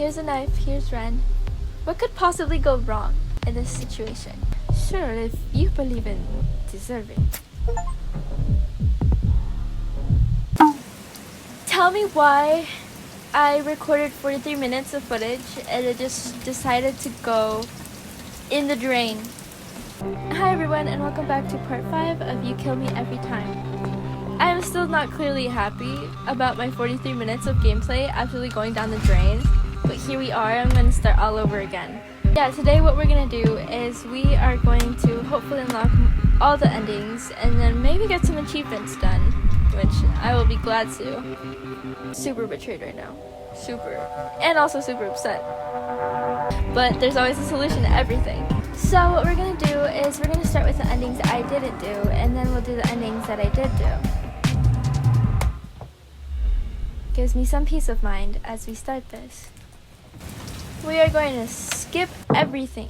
Here's a knife, here's Ren. What could possibly go wrong in this situation? Sure, if you believe in deserving. Tell me why I recorded 43 minutes of footage and it just decided to go in the drain. Hi everyone and welcome back to part 5 of You Kill Me Every Time. I am still not clearly happy about my 43 minutes of gameplay absolutely going down the drain, but here we are. I'm going to start all over again. Yeah, today what we're going to do is we are going to hopefully unlock all the endings and then maybe get some achievements done, which I will be glad to. Super betrayed right now. Super. And also super upset. But there's always a solution to everything. So what we're going to do is we're going to start with the endings I didn't do, and then we'll do the endings that I did do. Gives me some peace of mind as we start this. We are going to skip everything.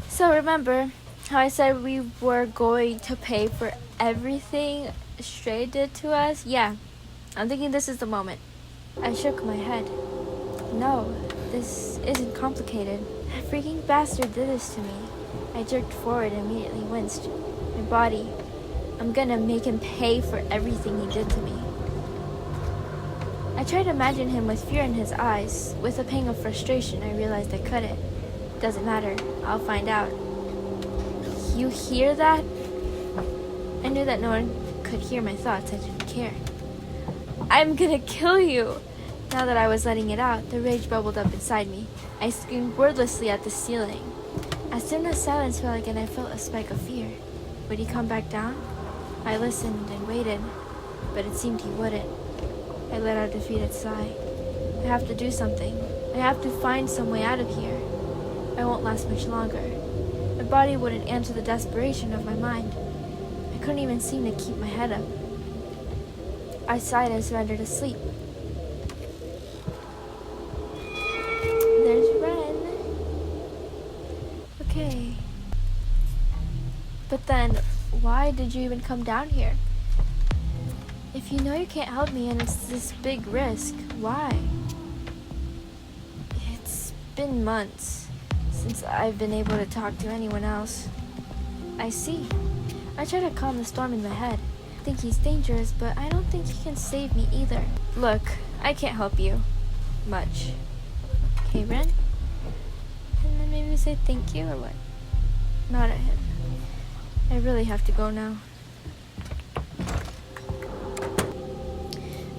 So remember how I said we were going to pay for everything Strade did to us? Yeah, I'm thinking this is the moment. I shook my head. No, this isn't complicated. That freaking bastard did this to me. I jerked forward and immediately winced. My body. I'm gonna make him pay for everything he did to me. I tried to imagine him with fear in his eyes. With a pang of frustration, I realized I couldn't. Doesn't matter. I'll find out. You hear that? I knew that no one could hear my thoughts. I didn't care. I'm gonna kill you! Now that I was letting it out, the rage bubbled up inside me. I screamed wordlessly at the ceiling. As soon as silence fell again, I felt a spike of fear. Would he come back down? I listened and waited, but it seemed he wouldn't. I let out a defeated sigh. I have to do something. I have to find some way out of here. I won't last much longer. My body wouldn't answer the desperation of my mind. I couldn't even seem to keep my head up. I sighed and surrendered to sleep. There's Ren. Okay. But then, why did you even come down here? If you know you can't help me and it's this big risk, why? It's been months since I've been able to talk to anyone else. I see. I try to calm the storm in my head. I think he's dangerous, but I don't think he can save me either. Look, I can't help you. Much. Okay, Ren? And then maybe we say thank you or what? Not at him. I really have to go now.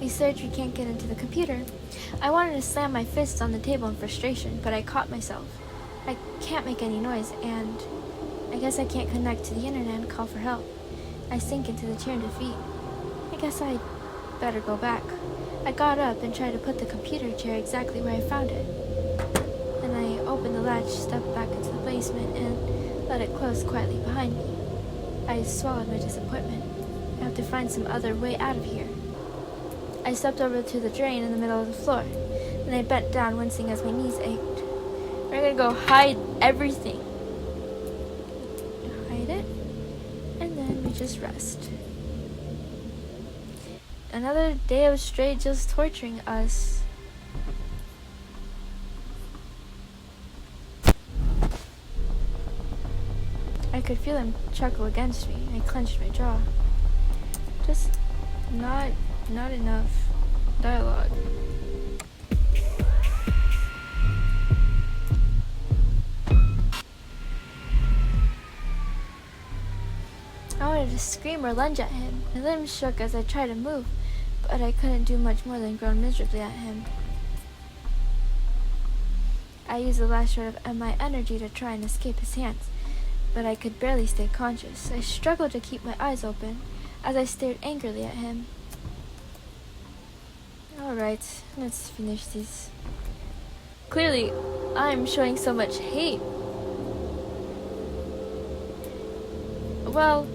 A surgery can't get into the computer. I wanted to slam my fists on the table in frustration, but I caught myself. I can't make any noise, and I guess I can't connect to the internet and call for help. I sink into the chair in defeat. I guess I'd better go back. I got up and tried to put the computer chair exactly where I found it. Then I opened the latch, stepped back into the basement, and let it close quietly behind me. I swallowed my disappointment. I have to find some other way out of here. I stepped over to the drain in the middle of the floor. Then I bent down, wincing as my knees ached. We're gonna go hide everything. Hide it, and then we just rest. Another day of Strade just torturing us. I could feel him chuckle against me. I clenched my jaw. Just not enough dialogue. I wanted to scream or lunge at him. My limbs shook as I tried to move, but I couldn't do much more than groan miserably at him. I used the last shred of my energy to try and escape his hands, but I could barely stay conscious. I struggled to keep my eyes open as I stared angrily at him. Alright, let's finish this. Clearly, I'm showing so much hate. Well,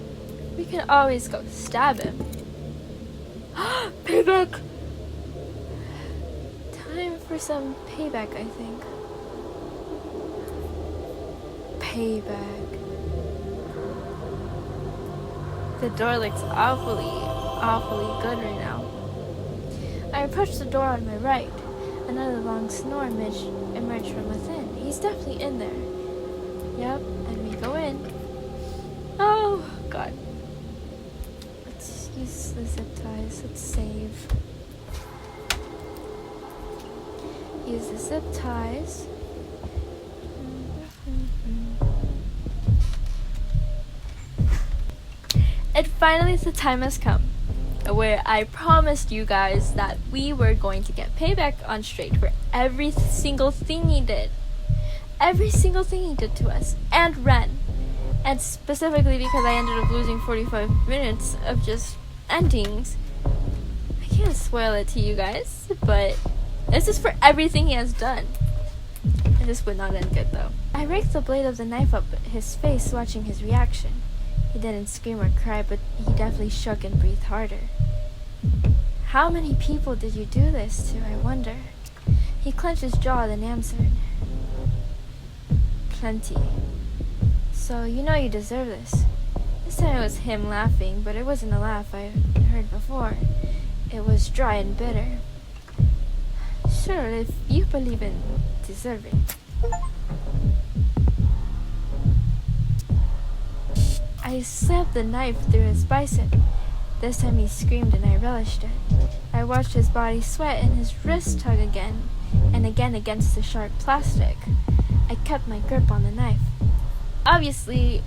we can always go stab him. Payback! Time for some payback, I think. Payback. The door looks awfully good right now. I approached the door on my right. Another long snore emerged from within. He's definitely in there. Yep, and we go in. Oh, God. Let's use the zip ties. Let's save. Use the zip ties. And finally, the time has come where I promised you guys that we were going to get payback on Strade for every single thing he did. Every single thing he did to us. And Ren. And specifically because I ended up losing 45 minutes of just endings. I can't spoil it to you guys, but this is for everything he has done. And this would not end good though. I raked the blade of the knife up his face, watching his reaction. He didn't scream or cry, but he definitely shook and breathed harder. How many people did you do this to, I wonder? He clenched his jaw, then answered. Plenty. So you know you deserve this. This time it was him laughing, but it wasn't a laugh I heard before. It was dry and bitter. Sure, if you believe in deserving. I slapped the knife through his bicep. This time he screamed and I relished it. I watched his body sweat and his wrist tug again and again against the sharp plastic. I kept my grip on the knife. Obviously,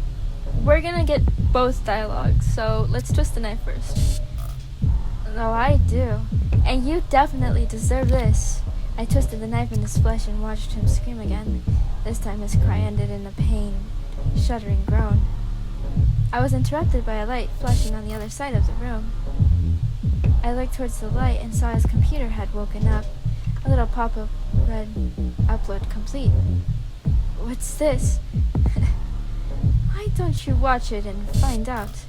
we're gonna get both dialogues, so let's twist the knife first. No, I do. And you definitely deserve this. I twisted the knife in his flesh and watched him scream again. This time his cry ended in a pain, shuddering groan. I was interrupted by a light flashing on the other side of the room. I looked towards the light and saw his computer had woken up. A little pop-up read, "Upload complete." What's this? Why don't you watch it and find out?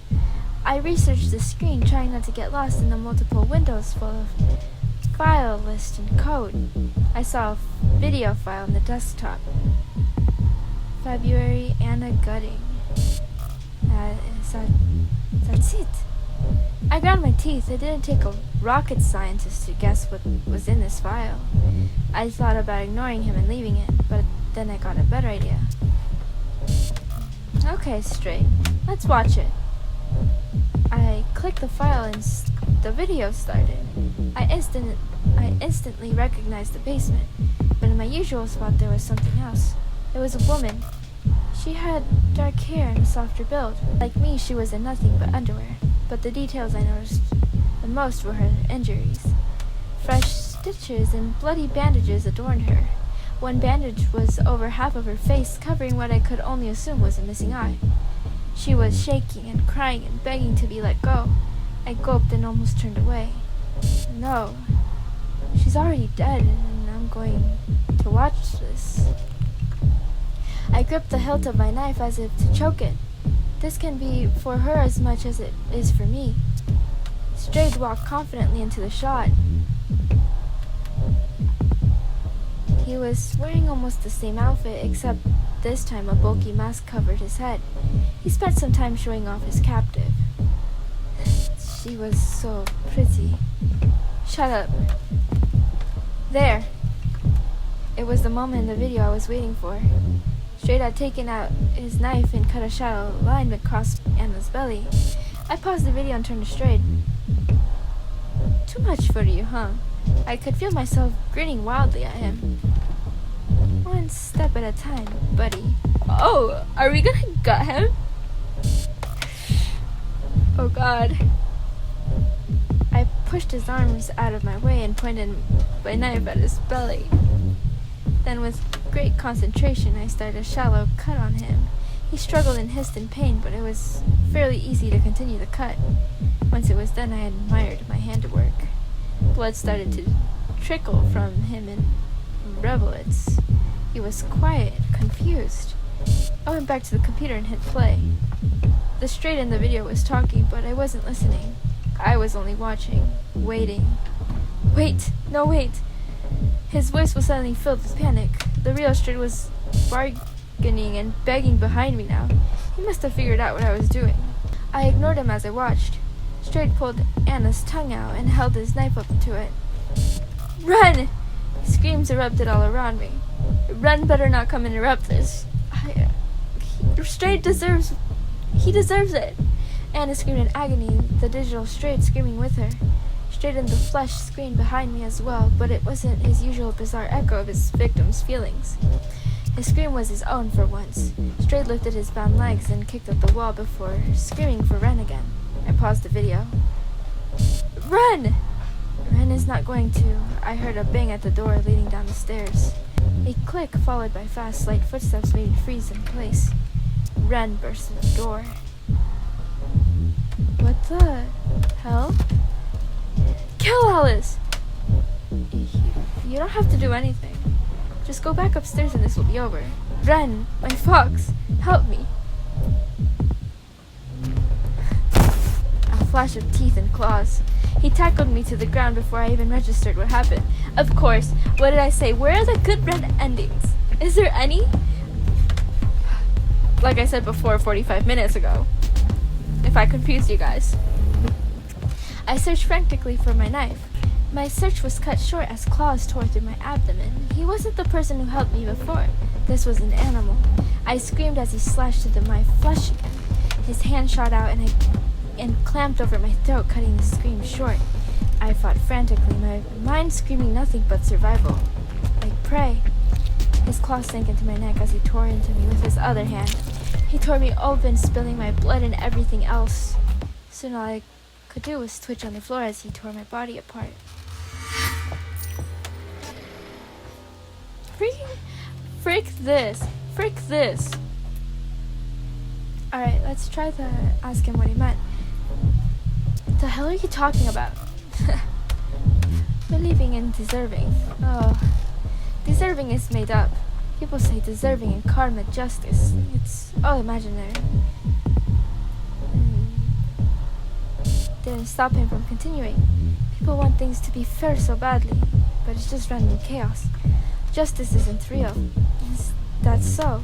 I researched the screen, trying not to get lost in the multiple windows full of file list and code. I saw a video file on the desktop. February Anna Gutting. That's it. I ground my teeth. It didn't take a rocket scientist to guess what was in this file. I thought about ignoring him and leaving it, but then I got a better idea. Okay, Strade. Let's watch it. I clicked the file and the video started. I instantly recognized the basement, but in my usual spot there was something else. It was a woman. She had dark hair and a softer build. Like me, she was in nothing but underwear, but the details I noticed the most were her injuries. Fresh stitches and bloody bandages adorned her. One bandage was over half of her face, covering what I could only assume was a missing eye. She was shaking and crying and begging to be let go. I gulped and almost turned away. No, she's already dead, and I'm going to watch this. I gripped the hilt of my knife as if to choke it. This can be for her as much as it is for me. Strade walked confidently into the shot. He was wearing almost the same outfit, except this time a bulky mask covered his head. He spent some time showing off his captive. She was so pretty. Shut up. There. It was the moment in the video I was waiting for. Strade had taken out his knife and cut a shallow line across Anna's belly. I paused the video and turned to Strade. Too much for you, huh? I could feel myself grinning wildly at him. One step at a time, buddy. Oh, are we gonna gut him? Oh God. I pushed his arms out of my way and pointed my knife at his belly. Then with great concentration, I started a shallow cut on him. He struggled and hissed in pain, but it was fairly easy to continue the cut. Once it was done, I admired my handiwork. Blood started to trickle from him in rivulets. He was quiet, confused. I went back to the computer and hit play. The Strade in the video was talking, but I wasn't listening. I was only watching, waiting. Wait! No, wait! His voice was suddenly filled with panic. The real Strade was bargaining and begging behind me now. He must have figured out what I was doing. I ignored him as I watched. Strade pulled Anna's tongue out and held his knife up to it. Run! Screams erupted all around me. Run better not come interrupt this. Strade deserves it. Anna screamed in agony, the digital Strade screaming with her. Strade in the flesh screamed behind me as well, but it wasn't his usual bizarre echo of his victim's feelings. His scream was his own for once. Strade lifted his bound legs and kicked at the wall before screaming for Ren again. I paused the video. Run! Ren is not going to. I heard a bang at the door leading down the stairs. A click followed by fast, light footsteps made me freeze in place. Ren burst through the door. What the hell? Kill Alice! You don't have to do anything. Just go back upstairs and this will be over. Ren, my fox, help me. A flash of teeth and claws. He tackled me to the ground before I even registered what happened. Of course, what did I say? Where are the good Ren endings? Is there any? Like I said before 45 minutes ago. If I confused you guys. I searched frantically for my knife. My search was cut short as claws tore through my abdomen. He wasn't the person who helped me before. This was an animal. I screamed as he slashed into my flesh again. His hand shot out and clamped over my throat, cutting the scream short. I fought frantically, my mind screaming nothing but survival. Like prey. His claw sank into my neck as he tore into me with his other hand. He tore me open, spilling my blood and everything else. Soon all I could do was twitch on the floor as he tore my body apart. Frick this. Alright, let's try to ask him what he meant. The hell are you talking about? Believing in deserving. Oh, deserving is made up. People say deserving and karma justice. It's all imaginary. Didn't stop him from continuing. People want things to be fair so badly, but it's just random chaos. Justice isn't real. Is that so?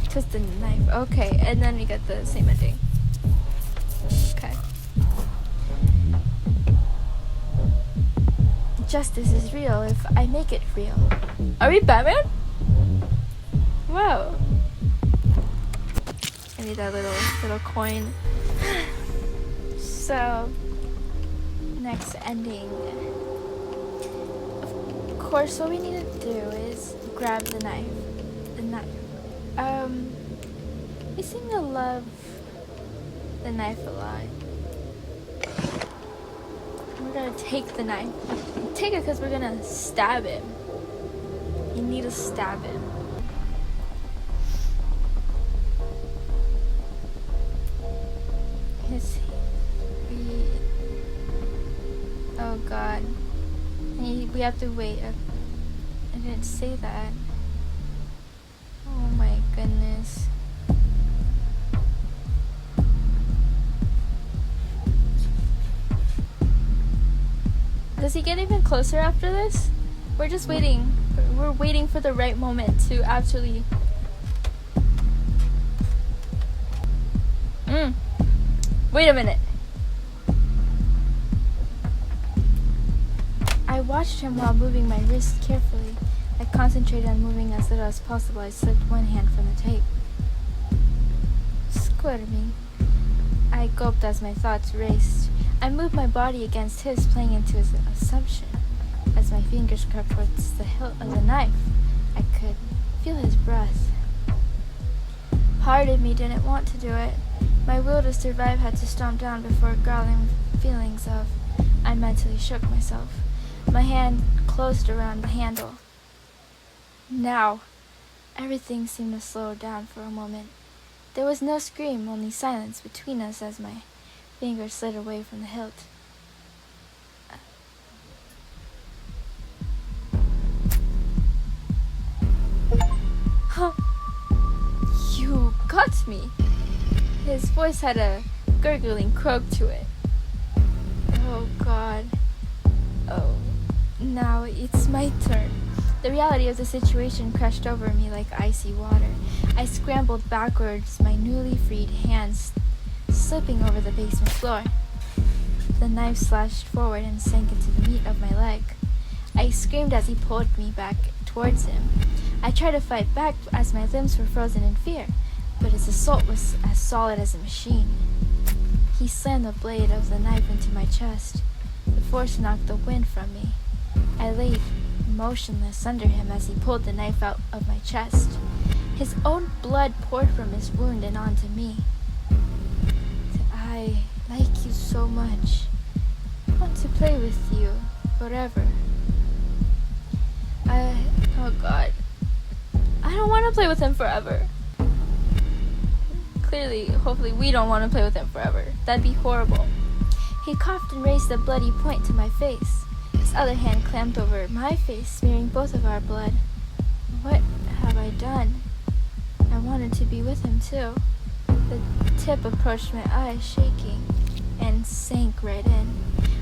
Twisted the knife. Okay, and then we get the same ending. Okay. Justice is real if I make it real. Are we Batman? Wow. I need that little coin. So, next ending. Of course, what we need to do is grab the knife. I seem to love the knife a lot. We're gonna take the knife. Take it because we're gonna stab him. You need to stab him. Oh God. We have to wait. I didn't say that. Oh my goodness. Does he get even closer after this? We're just waiting. We're waiting for the right moment to actually... Wait a minute. I watched him while moving my wrist carefully. I concentrated on moving as little as possible. I slipped one hand from the tape. Squirming. I gulped as my thoughts raced. I moved my body against his, playing into his assumption. As my fingers crept towards the hilt of the knife, I could feel his breath. Part of me didn't want to do it. My will to survive had to stomp down before growling feelings of... I mentally shook myself. My hand closed around the handle. Now, everything seemed to slow down for a moment. There was no scream, only silence between us as my fingers slid away from the hilt. Huh. You got me. His voice had a gurgling croak to it. Oh God. Oh, now it's my turn. The reality of the situation crashed over me like icy water. I scrambled backwards, my newly freed hands slipping over the basement floor. The knife slashed forward and sank into the meat of my leg. I screamed as he pulled me back towards him. I tried to fight back as my limbs were frozen in fear, but his assault was as solid as a machine. He slammed the blade of the knife into my chest. The force knocked the wind from me. I lay motionless under him as he pulled the knife out of my chest. His own blood poured from his wound and onto me. I like you so much. I want to play with you forever. Oh God. I don't want to play with him forever. Clearly, hopefully we don't want to play with him forever. That'd be horrible. He coughed and raised a bloody point to my face. His other hand clamped over my face, smearing both of our blood. What have I done? I wanted to be with him too. The tip approached my eyes, shaking, and sank right in.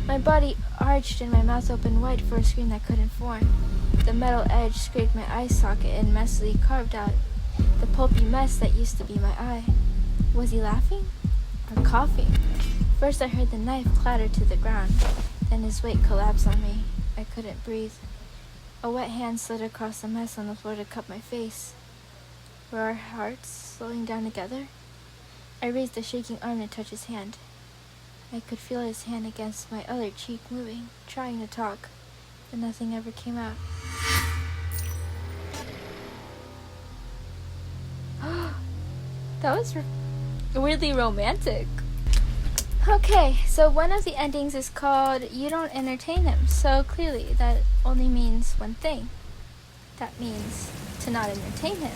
My body arched and my mouth opened wide for a scream that couldn't form. The metal edge scraped my eye socket and messily carved out the pulpy mess that used to be my eye. Was he laughing or coughing? First I heard the knife clatter to the ground. Then his weight collapsed on me. I couldn't breathe. A wet hand slid across the mess on the floor to cup my face. Were our hearts slowing down together? I raised a shaking arm to touch his hand. I could feel his hand against my other cheek moving, trying to talk, but nothing ever came out. That was weirdly romantic. Okay, so one of the endings is called You Don't Entertain Him, so clearly that only means one thing. That means to not entertain him.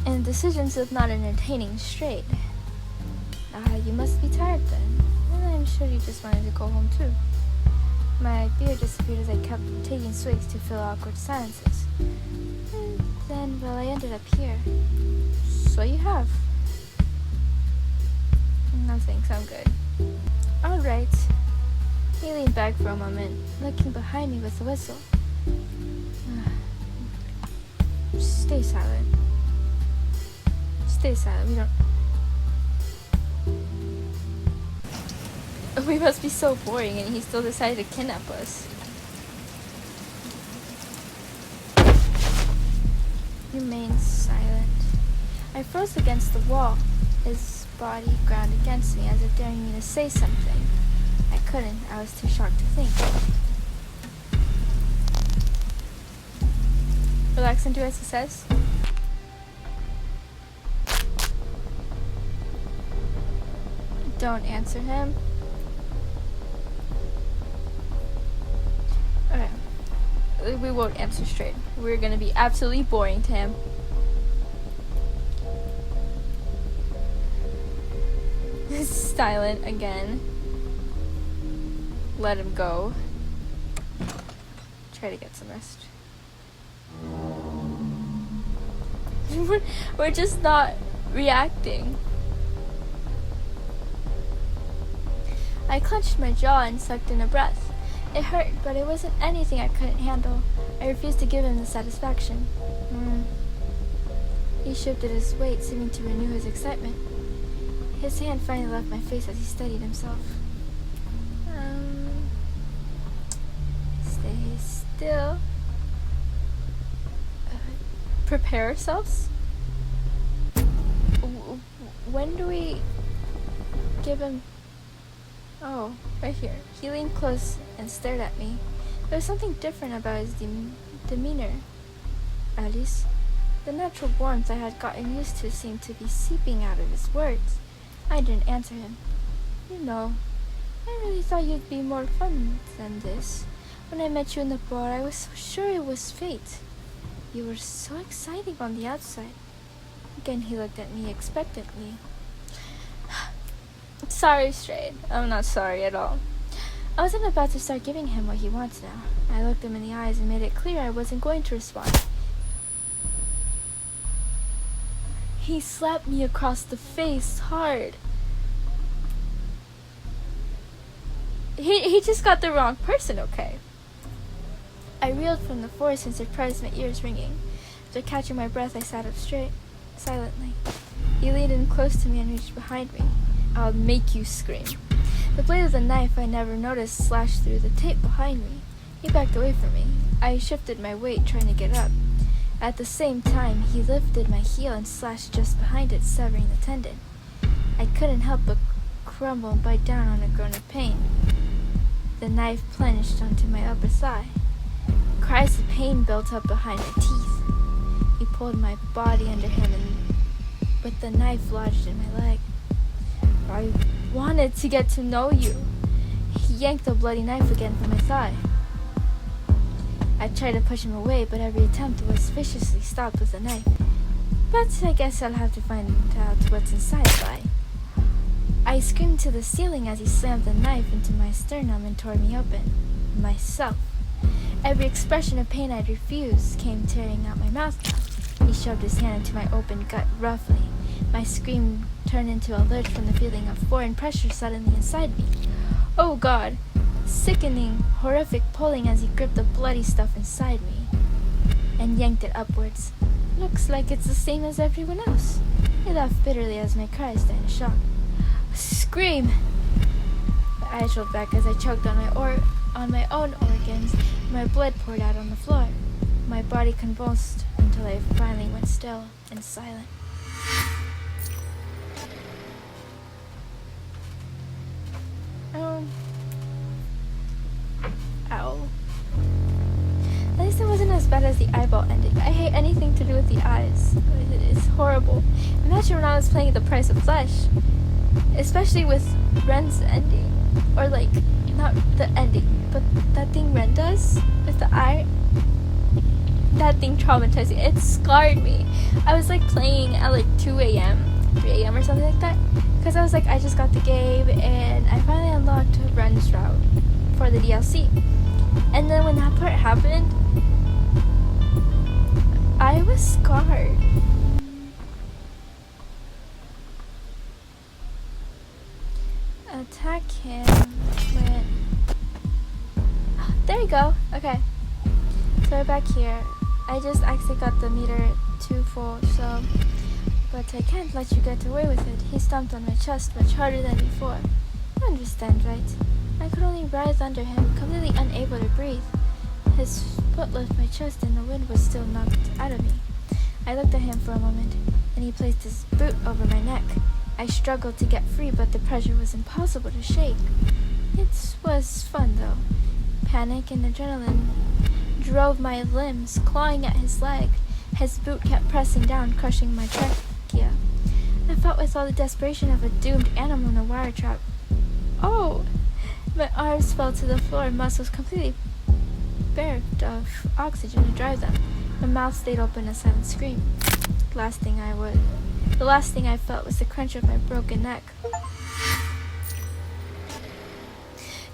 And decisions of not entertaining Strade. You must be tired then. And I'm sure you just wanted to go home too. My beer disappeared as I kept taking swigs to fill awkward silences. And then, well, I ended up here. So you have. No thanks, I'm good. Alright. He leaned back for a moment, looking behind me with a whistle. Stay silent. Stay silent, we must be so boring and he still decided to kidnap us. He remained silent. I froze against the wall, his body ground against me as if daring me to say something. I couldn't, I was too shocked to think. Relax into as he says. Don't answer him. Okay. We won't answer straight. We're gonna be absolutely boring to him. Silent again. Let him go. Try to get some rest. We're just not reacting. I clenched my jaw and sucked in a breath. It hurt, but it wasn't anything I couldn't handle. I refused to give him the satisfaction. He shifted his weight, seeming to renew his excitement. His hand finally left my face as he steadied himself. Stay still. Prepare ourselves? When do we give him... Oh, right here. He leaned close and stared at me. There was something different about his demeanor. At least, the natural warmth I had gotten used to seemed to be seeping out of his words. I didn't answer him. You know, I really thought you'd be more fun than this. When I met you in the bar, I was so sure it was fate. You were so exciting on the outside. Again, he looked at me expectantly. Sorry, Strade. I'm not sorry at all. I wasn't about to start giving him what he wants now. I looked him in the eyes and made it clear I wasn't going to respond. He slapped me across the face hard. He just got the wrong person, okay? I reeled from the forest in surprise, my ears ringing. After catching my breath, I sat up straight, silently. He leaned in close to me and reached behind me. "I'll make you scream." The blade of the knife I never noticed slashed through the tape behind me. He backed away from me. I shifted my weight, trying to get up. At the same time, he lifted my heel and slashed just behind it, severing the tendon. I couldn't help but crumble and bite down on a groan of pain. The knife plunged onto my upper thigh. Cries of pain built up behind my teeth. He pulled my body under him and with the knife lodged in my leg. "I wanted to get to know you." He yanked the bloody knife again from my thigh. I tried to push him away, but every attempt was viciously stopped with a knife. But I guess I'll have to find out what's inside by. I screamed to the ceiling as he slammed the knife into my sternum and tore me open. Myself. Every expression of pain I'd refused came tearing out my mouth. He shoved his hand into my open gut roughly. My scream turned into a lurch from the feeling of foreign pressure suddenly inside me. Oh God! Sickening, horrific pulling as he gripped the bloody stuff inside me and yanked it upwards. "Looks like it's the same as everyone else." He laughed bitterly as my cries died in shock. "Scream!" My eyes rolled back as I choked on my own organs. My blood poured out on the floor. My body convulsed until I finally went still and silent. Ow. At least it wasn't as bad as the eyeball ending. I hate anything to do with the eyes. It's horrible. Imagine when I was playing The Price of Flesh. Especially with Ren's ending. Or like, not the ending, but that thing Ren does with the eye. That thing traumatized me. It scarred me. I was like playing at like 2 a.m., 3 a.m. or something like that. Because I was like, I just got the game and I finally unlocked Ren's route for the DLC. And then when that part happened, I was scarred. Attack him with... There you go. Okay. So we're back here. I just actually got the meter too full, so... But I can't let you get away with it. He stomped on my chest much harder than before. You understand, right? I could only writhe under him, completely unable to breathe. His foot left my chest and the wind was still knocked out of me. I looked at him for a moment, and he placed his boot over my neck. I struggled to get free, but the pressure was impossible to shake. It was fun, though. Panic and adrenaline drove my limbs, clawing at his leg. His boot kept pressing down, crushing my trachea. I fought with all the desperation of a doomed animal in a wire trap. Oh! My arms fell to the floor, muscles completely bereft of oxygen to drive them. My mouth stayed open, a silent scream. The last thing I felt was the crunch of my broken neck.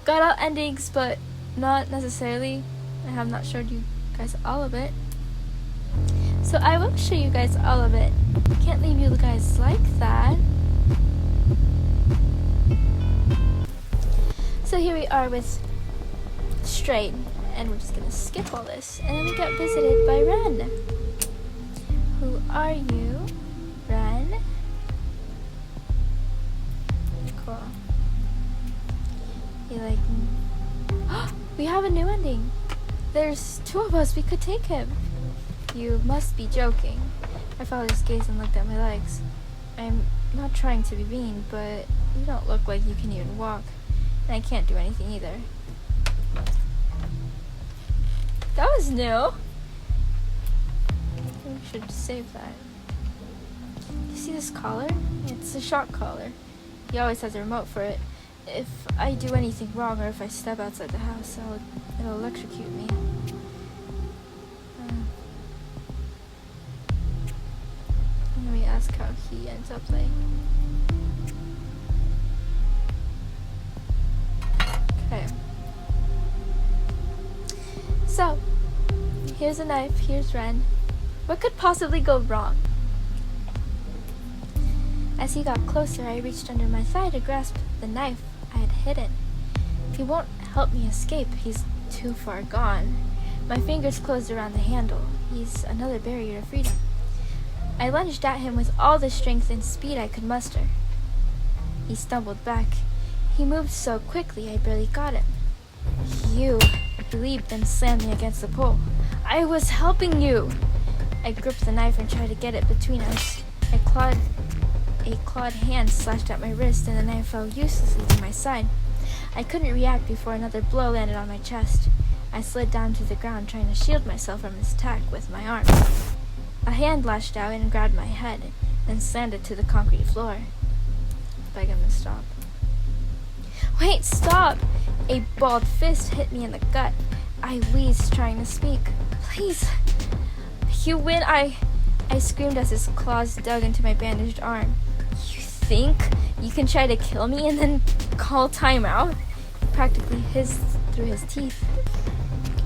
Got all endings, but not necessarily. I have not showed you guys all of it. So I will show you guys all of it. Can't leave you guys like that. So here we are with Strade, and we're just gonna skip all this, and then we get visited by Ren. Who are you, Ren? Cool. You like me? We have a new ending. There's 2 of us. We could take him. You must be joking. I followed his gaze and looked at my legs. I'm not trying to be mean, but you don't look like you can even walk. And I can't do anything either. That was new. We should save that. You see this collar? It's a shock collar. He always has a remote for it. If I do anything wrong or if I step outside the house, it'll electrocute me. Let me ask how he ends up playing. Okay. So, here's a knife, here's Ren. What could possibly go wrong? As he got closer, I reached under my thigh to grasp the knife I had hidden. He won't help me escape, he's too far gone. My fingers closed around the handle. He's another barrier to freedom. I lunged at him with all the strength and speed I could muster. He stumbled back. He moved so quickly I barely got him. You, he leaped and slammed me against the pole. I was helping you! I gripped the knife and tried to get it between us. A clawed hand slashed at my wrist and the knife fell uselessly to my side. I couldn't react before another blow landed on my chest. I slid down to the ground trying to shield myself from his attack with my arm. A hand lashed out and grabbed my head and slammed it to the concrete floor. Beg him to stop. Wait, stop! A balled fist hit me in the gut. I wheezed, trying to speak. Please! You win! I screamed as his claws dug into my bandaged arm. You think you can try to kill me and then call time out? He practically hissed through his teeth.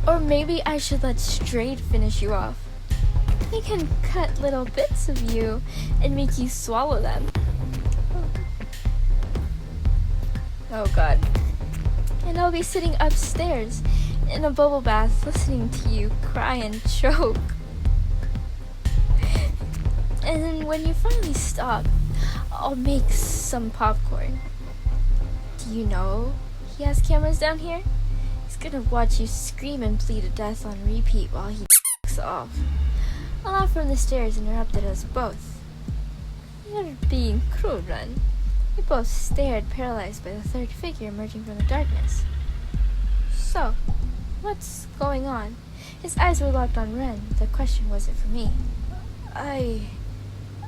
Or maybe I should let Strade finish you off. He can cut little bits of you and make you swallow them. Oh God. And I'll be sitting upstairs in a bubble bath listening to you cry and choke. And then when you finally stop, I'll make some popcorn. Do you know he has cameras down here? He's gonna watch you scream and bleed to death on repeat while he off. A laugh from the stairs interrupted us both. You're being cruel, Ren. We both stared, paralyzed by the third figure emerging from the darkness. So, what's going on? His eyes were locked on Ren. The question wasn't for me.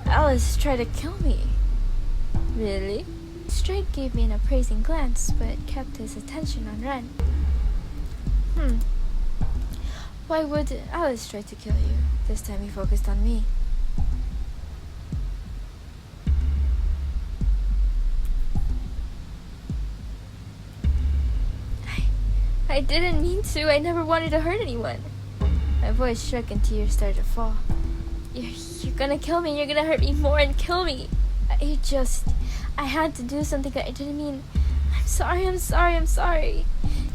Alice tried to kill me. Really? Strade gave me an appraising glance, but kept his attention on Ren. Why would Alice try to kill you? This time he focused on me. I didn't mean to. I never wanted to hurt anyone. My voice shook and tears started to fall. You're gonna kill me. You're gonna hurt me more and kill me. I had to do something I didn't mean. I'm sorry.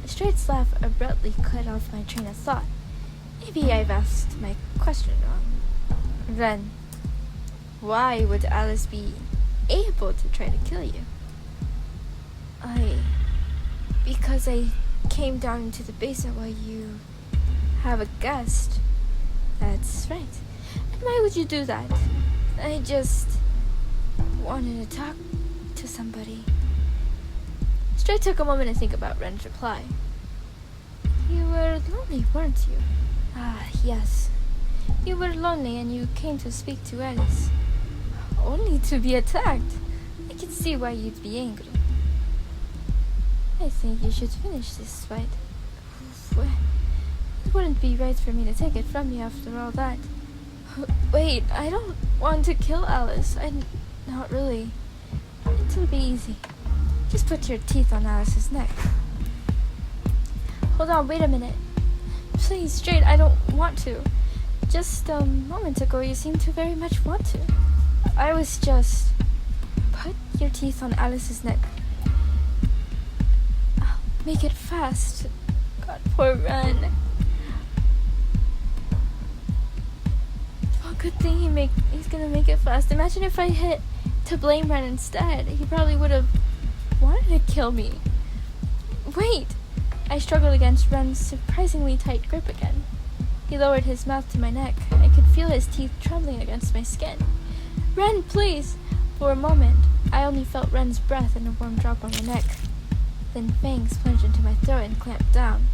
Strade's laugh abruptly cut off my train of thought. Maybe I've asked my question wrong. Ren, why would Alice be able to try to kill you? Because I came down into the basement while you have a guest. That's right. And why would you do that? I just wanted to talk to somebody. Strade took a moment to think about Ren's reply. You were lonely, weren't you? Yes. You were lonely and you came to speak to Alice. Only to be attacked. I can see why you'd be angry. I think you should finish this fight. It wouldn't be right for me to take it from you after all that. Wait, I don't want to kill Alice. Not really. It'll be easy. Just put your teeth on Alice's neck. Hold on, wait a minute. Please, Strade, I don't want to. Just a moment ago, you seemed to very much want to. I was just... Put your teeth on Alice's neck. I'll make it fast. God, poor Ren. Well, good thing he's gonna make it fast. Imagine if I hit to blame Ren instead. He probably would have wanted to kill me. Wait! I struggled against Ren's surprisingly tight grip again. He lowered his mouth to my neck. I could feel his teeth trembling against my skin. Ren, please! For a moment, I only felt Ren's breath and a warm drop on my neck. Then fangs plunged into my throat and clamped down.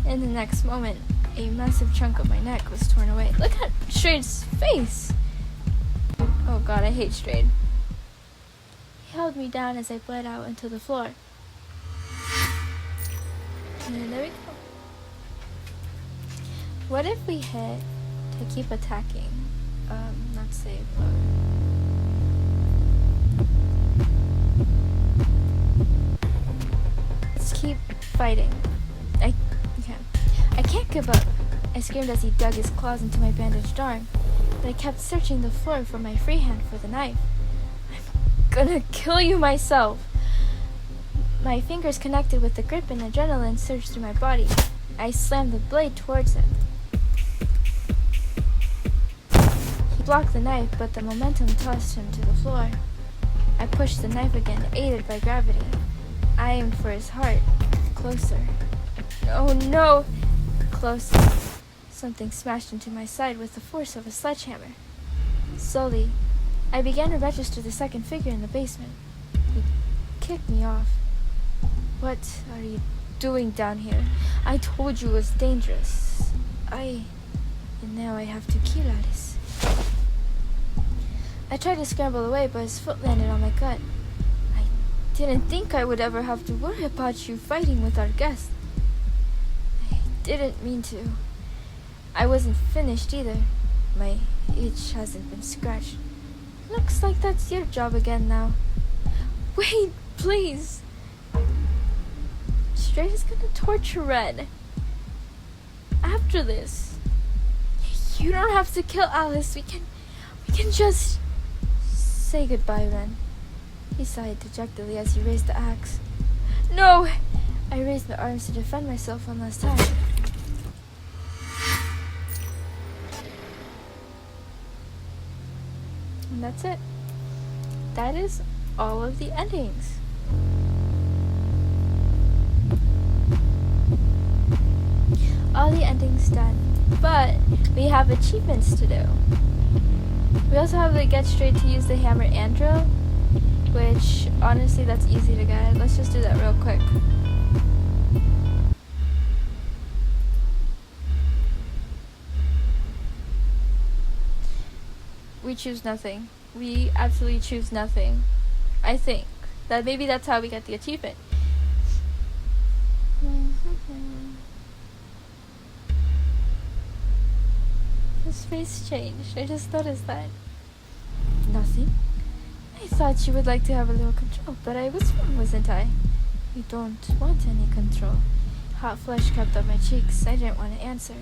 In the next moment, a massive chunk of my neck was torn away. Look at Strade's face! Oh God, I hate Strade. He held me down as I bled out into the floor. And there we go. What if we hit to keep attacking? Not save, but... Let's keep fighting. I can't give up. I screamed as he dug his claws into my bandaged arm, but I kept searching the floor for my free hand for the knife. I'm gonna kill you myself. My fingers connected with the grip and adrenaline surged through my body. I slammed the blade towards it. He blocked the knife, but the momentum tossed him to the floor. I pushed the knife again, aided by gravity. I aimed for his heart. Closer. Oh no! Closer. Something smashed into my side with the force of a sledgehammer. Slowly, I began to register the second figure in the basement. He kicked me off. What are you doing down here? I told you it was dangerous. And now I have to kill Alice. I tried to scramble away, but his foot landed on my gut. I didn't think I would ever have to worry about you fighting with our guest. I didn't mean to. I wasn't finished either. My itch hasn't been scratched. Looks like that's your job again now. Wait, please. Strade is gonna torture Red. After this. You don't have to kill Alice. We can just say goodbye, Ren. He sighed dejectedly as he raised the axe. No! I raised my arms to defend myself one last time. And that's it. That is all of the endings. All the endings done. But we have achievements to do. We also have the get Strade to use the hammer and drill, which honestly that's easy to get. Let's just do that real quick. We choose nothing. We absolutely choose nothing. I think that maybe that's how we get the achievement. His face changed. I just noticed that. Nothing. I thought you would like to have a little control, but I was wrong, wasn't I? You don't want any control. Hot flesh crept up my cheeks. I didn't want to answer.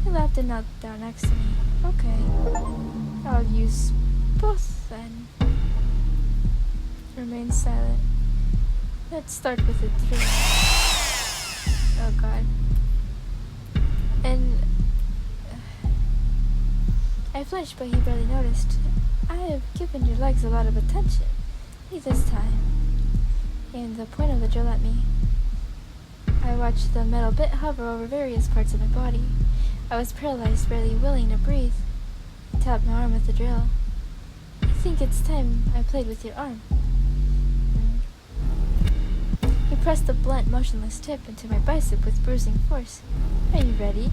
He laughed and knelt down next to me. Okay. I'll use both then. Remain silent. Let's start with the drill. Oh god. And I flinched, but he barely noticed. I have given your legs a lot of attention. Me this time. He aimed the point of the drill at me. I watched the metal bit hover over various parts of my body. I was paralyzed, barely willing to breathe. He tapped my arm with the drill. I think it's time I played with your arm. He pressed the blunt, motionless tip into my bicep with bruising force. Are you ready?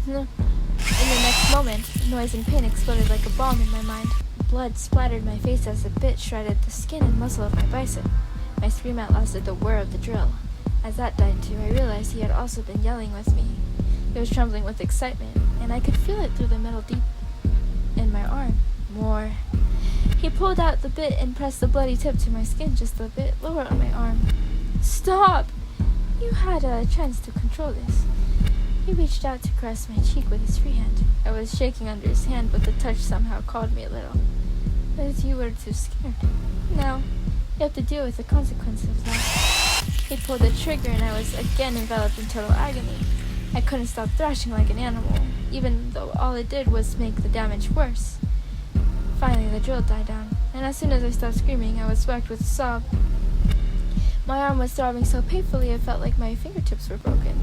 No. In the next moment, noise and pain exploded like a bomb in my mind. Blood splattered my face as the bit shredded the skin and muscle of my bicep. My scream outlasted the whir of the drill. As that died too, I realized he had also been yelling with me. He was trembling with excitement, and I could feel it through the metal deep in my arm. More. He pulled out the bit and pressed the bloody tip to my skin just a bit lower on my arm. Stop! You had a chance to control this. He reached out to caress my cheek with his free hand. I was shaking under his hand, but the touch somehow calmed me a little. But you were too scared. Now, you have to deal with the consequences of that. He pulled the trigger and I was again enveloped in total agony. I couldn't stop thrashing like an animal, even though all it did was make the damage worse. Finally, the drill died down, and as soon as I stopped screaming, I was whacked with a sob. My arm was throbbing so painfully it felt like my fingertips were broken.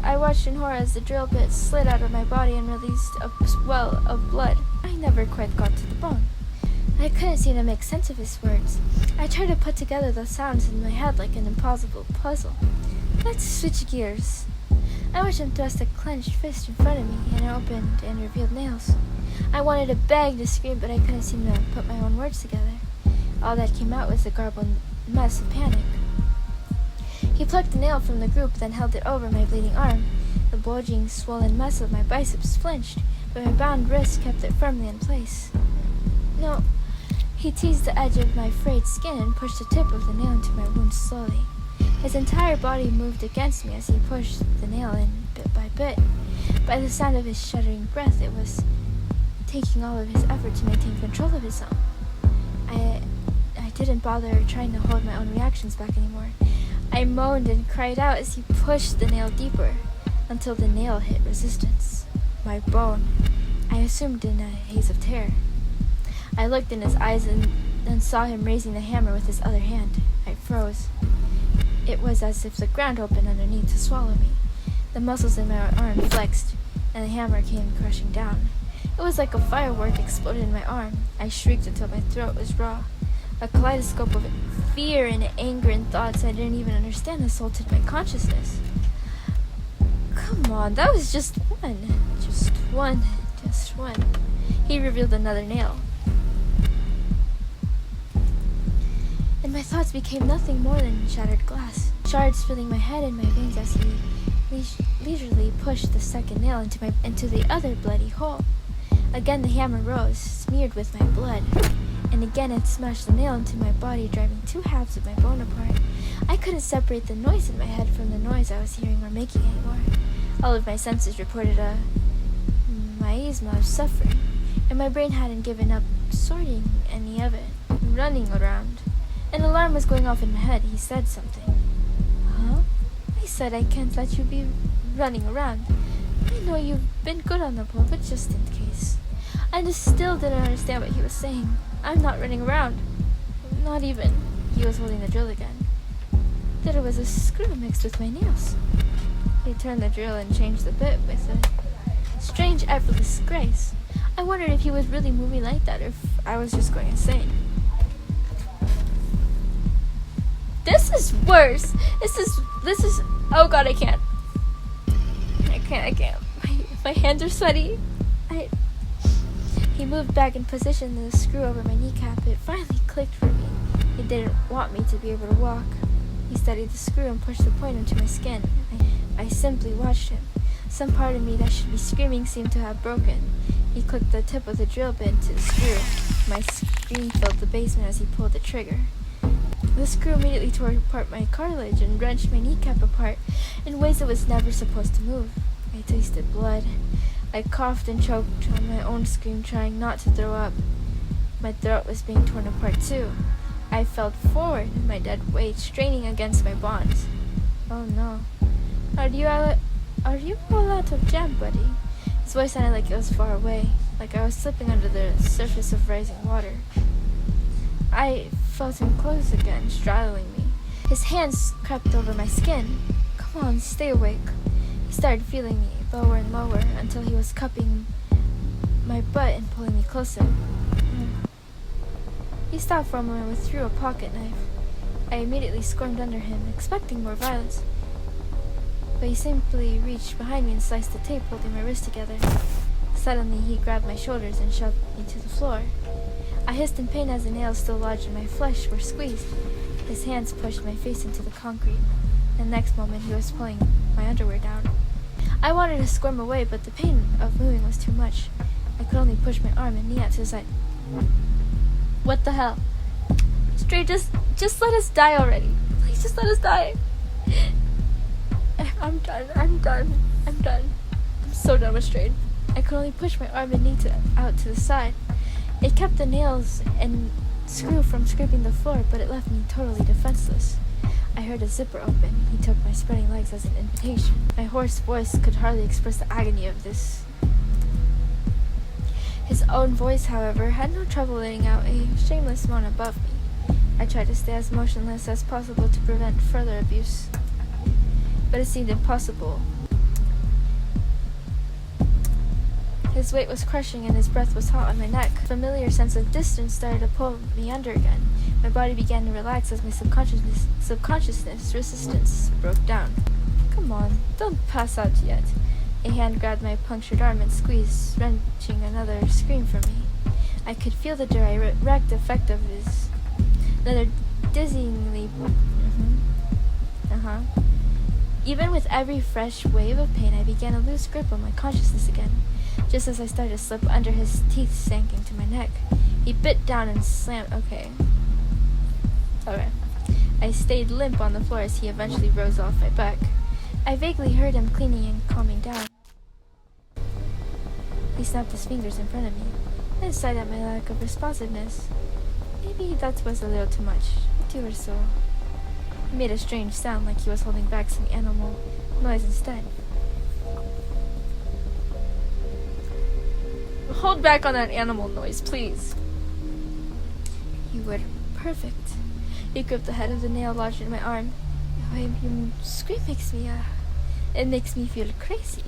I watched in horror as the drill bit slid out of my body and released a swell of blood. I never quite got to the bone. I couldn't seem to make sense of his words. I tried to put together the sounds in my head like an impossible puzzle. Let's switch gears. I watched him thrust a clenched fist in front of me and opened and revealed nails. I wanted to beg to scream, but I couldn't seem to put my own words together. All that came out was a garbled mess of panic. He plucked a nail from the group, then held it over my bleeding arm. The bulging, swollen mess of my biceps flinched, but my bound wrist kept it firmly in place. No. He teased the edge of my frayed skin and pushed the tip of the nail into my wound slowly. His entire body moved against me as he pushed the nail in bit by bit. By the sound of his shuddering breath, it was taking all of his effort to maintain control of himself. I didn't bother trying to hold my own reactions back anymore. I moaned and cried out as he pushed the nail deeper, until the nail hit resistance. My bone, I assumed in a haze of terror. I looked in his eyes and saw him raising the hammer with his other hand. I froze. It was as if the ground opened underneath to swallow me. The muscles in my arm flexed, and the hammer came crashing down. It was like a firework exploded in my arm. I shrieked until my throat was raw. A kaleidoscope of fear and anger and thoughts I didn't even understand assaulted my consciousness. Come on, that was just one. Just one. Just one. He revealed another nail. And my thoughts became nothing more than shattered glass. Shards filling my head and my veins as he leisurely pushed the second nail into the other bloody hole. Again the hammer rose, smeared with my blood. And again it smashed the nail into my body, driving two halves of my bone apart. I couldn't separate the noise in my head from the noise I was hearing or making anymore. All of my senses reported a miasma of suffering, and my brain hadn't given up sorting any of it. Running around. An alarm was going off in my head. He said something. Huh? I said I can't let you be running around. I know you've been good on the pole, but just in case. I just still didn't understand what he was saying. I'm not running around. Not even. He was holding the drill again. There was a screw mixed with my nails. He turned the drill and changed the bit with a strange, effortless grace. I wondered if he was really moving like that or if I was just going insane. This is worse. This is, oh god, I can't. My hands are sweaty. He moved back and positioned the screw over my kneecap. It finally clicked for me. He didn't want me to be able to walk. He steadied the screw and pushed the point into my skin. I simply watched him. Some part of me that should be screaming seemed to have broken. He clicked the tip of the drill bit into the screw. My scream filled the basement as he pulled the trigger. The screw immediately tore apart my cartilage and wrenched my kneecap apart in ways it was never supposed to move. I tasted blood. I coughed and choked on my own scream, trying not to throw up. My throat was being torn apart too. I fell forward, my dead weight straining against my bonds. Oh no. Are you all out of jam, buddy? His voice sounded like it was far away, like I was slipping under the surface of rising water. I felt him close again, straddling me. His hands crept over my skin. Come on, stay awake. He started feeling me lower and lower until he was cupping my butt and pulling me closer. He stopped for a moment and withdrew a pocket knife. I immediately squirmed under him, expecting more violence. But he simply reached behind me and sliced the tape holding my wrist together. Suddenly, he grabbed my shoulders and shoved me to the floor. I hissed in pain as the nails still lodged in my flesh were squeezed. His hands pushed my face into the concrete. The next moment, he was pulling my underwear down. I wanted to squirm away, but the pain of moving was too much. I could only push my arm and knee out to the side. What the hell? Strade, just let us die already. Please just let us die. I'm done. I'm so done with Strade. I could only push my arm and knee out to the side. It kept the nails and screw from scraping the floor, but it left me totally defenseless. I heard a zipper open. He took my spreading legs as an invitation. My hoarse voice could hardly express the agony of this. His own voice, however, had no trouble letting out a shameless moan above me. I tried to stay as motionless as possible to prevent further abuse, but it seemed impossible. His weight was crushing and his breath was hot on my neck. A familiar sense of distance started to pull me under again. My body began to relax as my subconsciousness resistance broke down. Come on, don't pass out yet. A hand grabbed my punctured arm and squeezed, wrenching another scream from me. I could feel the direct effect of this. Another dizzyingly... Even with every fresh wave of pain, I began to lose grip on my consciousness again. Just as I started to slip under, his teeth sank into my neck. He bit down and slammed... Okay. I stayed limp on the floor as he eventually rose off my back. I vaguely heard him cleaning and calming down. He snapped his fingers in front of me, then sighed at my lack of responsiveness. Maybe that was a little too much. To or so. He made a strange sound like he was holding back some animal noise instead. Hold back on that animal noise, please. You would. Perfect. He gripped the head of the nail lodged in my arm. The way you scream makes me, it makes me feel crazy.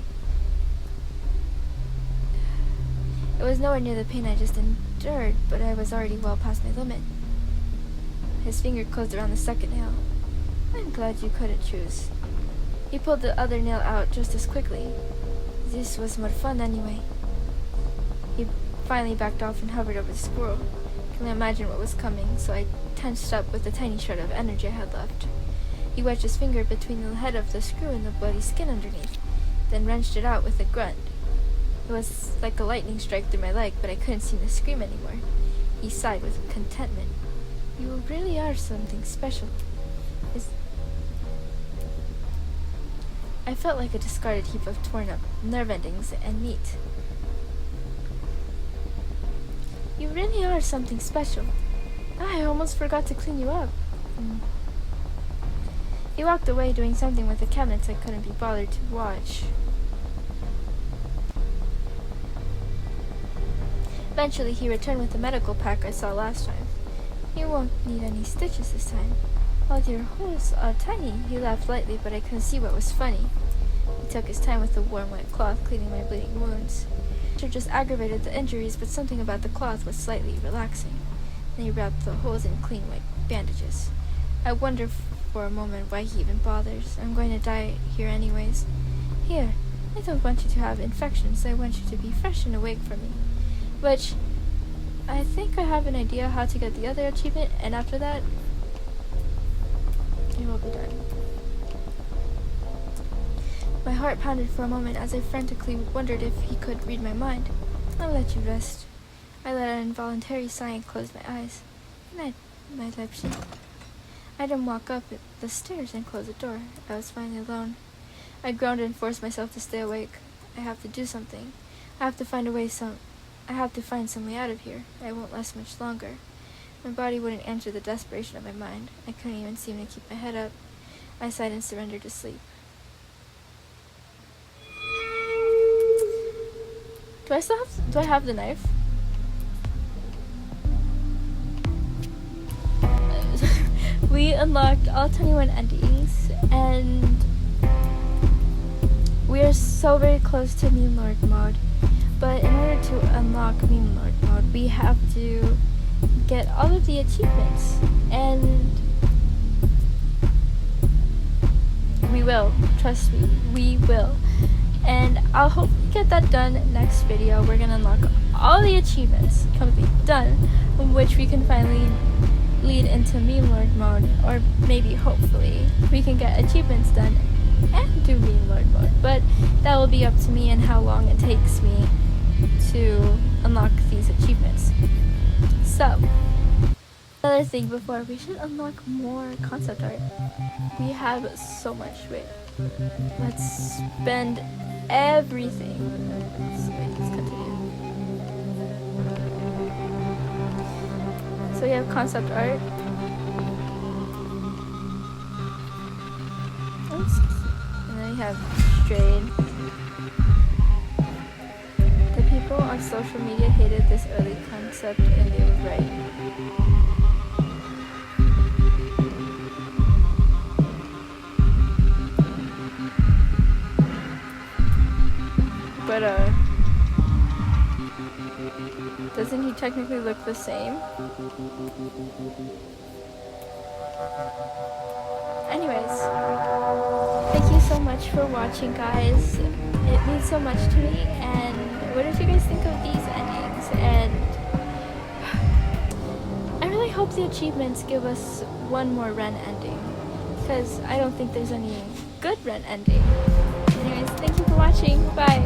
It was nowhere near the pain I just endured, but I was already well past my limit. His finger closed around the second nail. I'm glad you couldn't choose. He pulled the other nail out just as quickly. This was more fun anyway. He finally backed off and hovered over the squirrel. Couldn't imagine what was coming, so I tensed up with the tiny shred of energy I had left. He wedged his finger between the head of the screw and the bloody skin underneath, then wrenched it out with a grunt. It was like a lightning strike through my leg, but I couldn't seem to scream anymore. He sighed with contentment. You really are something special. I felt like a discarded heap of torn up nerve endings and meat. You really are something special. I almost forgot to clean you up. He walked away doing something with the cabinets I couldn't be bothered to watch. Eventually he returned with the medical pack I saw last time. You won't need any stitches this time. While your holes are tiny, he laughed lightly, but I couldn't see what was funny. He took his time with the warm wet cloth cleaning my bleeding wounds. It just aggravated the injuries, but something about the cloth was slightly relaxing. Then he wrapped the holes in clean white bandages. I wonder for a moment why he even bothers. I'm going to die here anyways. Here, I don't want you to have infections. I want you to be fresh and awake for me. Which, I think I have an idea how to get the other achievement, and after that, it will be done. My heart pounded for a moment as I frantically wondered if he could read my mind. I'll let you rest. I let out an involuntary sigh and closed my eyes. Good night, my Lepsi. I didn't walk up the stairs and close the door. I was finally alone. I groaned and forced myself to stay awake. I have to do something. I have to find some way out of here. I won't last much longer. My body wouldn't answer the desperation of my mind. I couldn't even seem to keep my head up. I sighed and surrendered to sleep. Do I have the knife? We unlocked all 21 endings, and we are so very close to memelord mode. But in order to unlock memelord mode, we have to get all of the achievements, and we will. Trust me, we will. And I'll hopefully get that done next video. We're gonna unlock all the achievements, completely done, which we can finally lead into memelord mode, or maybe hopefully we can get achievements done and do memelord mode. But that will be up to me and how long it takes me to unlock these achievements. So, another thing before, we should unlock more concept art. We have so much. Wait, let's spend everything. Let's continue. So we have concept art. Oops. And then we have Strade. The people on social media hated this early concept, and they were right. But doesn't he technically look the same? Anyways, thank you so much for watching, guys. It means so much to me. And what did you guys think of these endings? And I really hope the achievements give us one more Ren ending, because I don't think there's any good Ren ending. Anyways, thank you for watching. Bye.